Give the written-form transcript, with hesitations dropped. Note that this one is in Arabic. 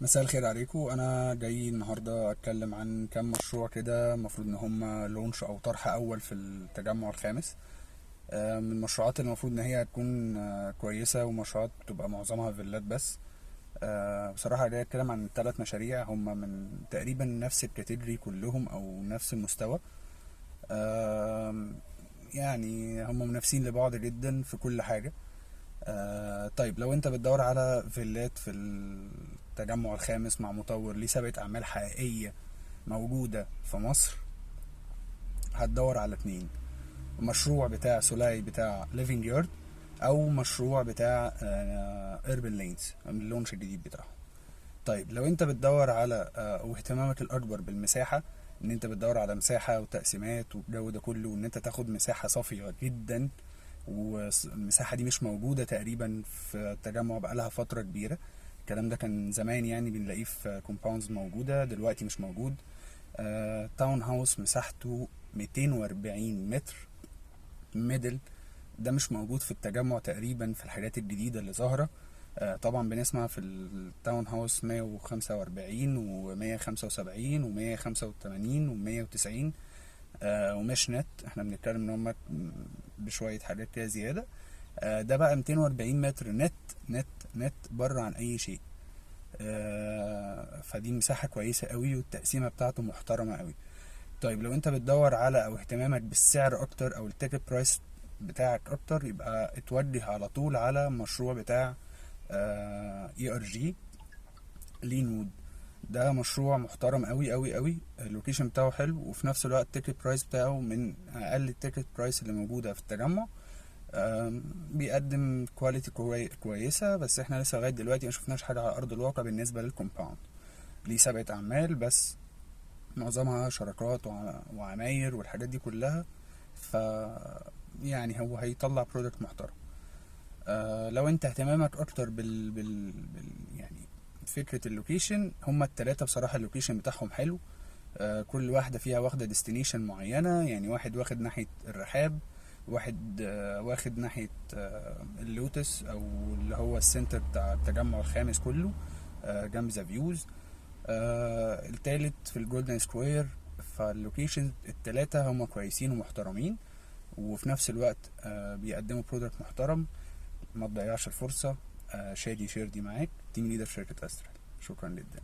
مساء الخير عليكم. انا جاي النهارده اتكلم عن كام مشروع كده المفروض ان هم لونش او طرح اول في التجمع الخامس. من المشروعات اللي المفروض ان هي تكون كويسه، ومشروعات بتبقى معظمها فيلات بس. بصراحه جاي اتكلم عن 3 مشاريع هم من تقريبا نفس الكاتيجوري كلهم او نفس المستوى. آم، يعني هم منافسين لبعض جدا في كل حاجه. طيب لو انت بتدور على فيلات في التجمع الخامس مع مطور ليه سابقة أعمال حقيقية موجودة في مصر، هتدور على 2: مشروع بتاع سولاي بتاع ليفينج يارد، أو مشروع بتاع ايربن لينز اللونش الجديد بتاعه. طيب لو انت بتدور على واهتمامك الأكبر بالمساحة، ان انت بتدور على مساحة وتقسيمات والجو ده كله، وان انت تاخد مساحة صافية جدا، والمساحة دي مش موجودة تقريبا في التجمع بقالها فترة كبيرة. الكلام ده كان زمان يعني بنلاقيه في كومباوندز موجودة، دلوقتي مش موجود. تاون هاوس مساحته 240 متر ميدل، ده مش موجود في التجمع تقريبا في الحاجات الجديدة اللي ظاهرة. طبعا بنسمع في التاون هاوس 145 و175 و185 و190، ومش نت، احنا بنتكلم ان هم بشوية حاجات كده زيادة. ده بقى 240 متر نت، نت نت بره عن اي شيء. فدي مساحة كويسة قوي، والتقسيمة بتاعته محترمة قوي. طيب لو انت بتدور على او اهتمامك بالسعر اكتر او التيكت برايس بتاعك اكتر، يبقى اتوجه على طول على مشروع بتاع اي ار جي لينوود. ده مشروع محترم قوي قوي قوي، اللوكيشن بتاعه حلو، وفي نفس الوقت التيكت برايس بتاعه من اقل التيكت برايس اللي موجودة في التجمع. بيقدم كواليتي كويسة، بس احنا لسه لغاية دلوقتي ما شفناش حاجة على أرض الواقع بالنسبة للكومباوند. ليه سابقة أعمال بس معظمها شراكات وعماير والحاجات دي كلها. ف يعني هو هيطلع برودكت محترم. لو انت اهتمامك اكتر يعني فكرة اللوكيشن، هما التلاتة بصراحة اللوكيشن بتاعهم حلو. كل واحدة فيها واخدة ديستنيشن معينة، يعني واحد واخد ناحية الرحاب، واحد واخد ناحية اللوتس او اللي هو السنتر بتاع التجمع الخامس كله، جنب ذا فيوز. التالت في الجولدن سكوير. فاللوكيشن التلاتة هما كويسين ومحترمين، وفي نفس الوقت بيقدموا برودكت محترم. ما تضيعش الفرصة. شادي شيردي معاك، تيم ليدر في شركة استرال. شكرا جدا.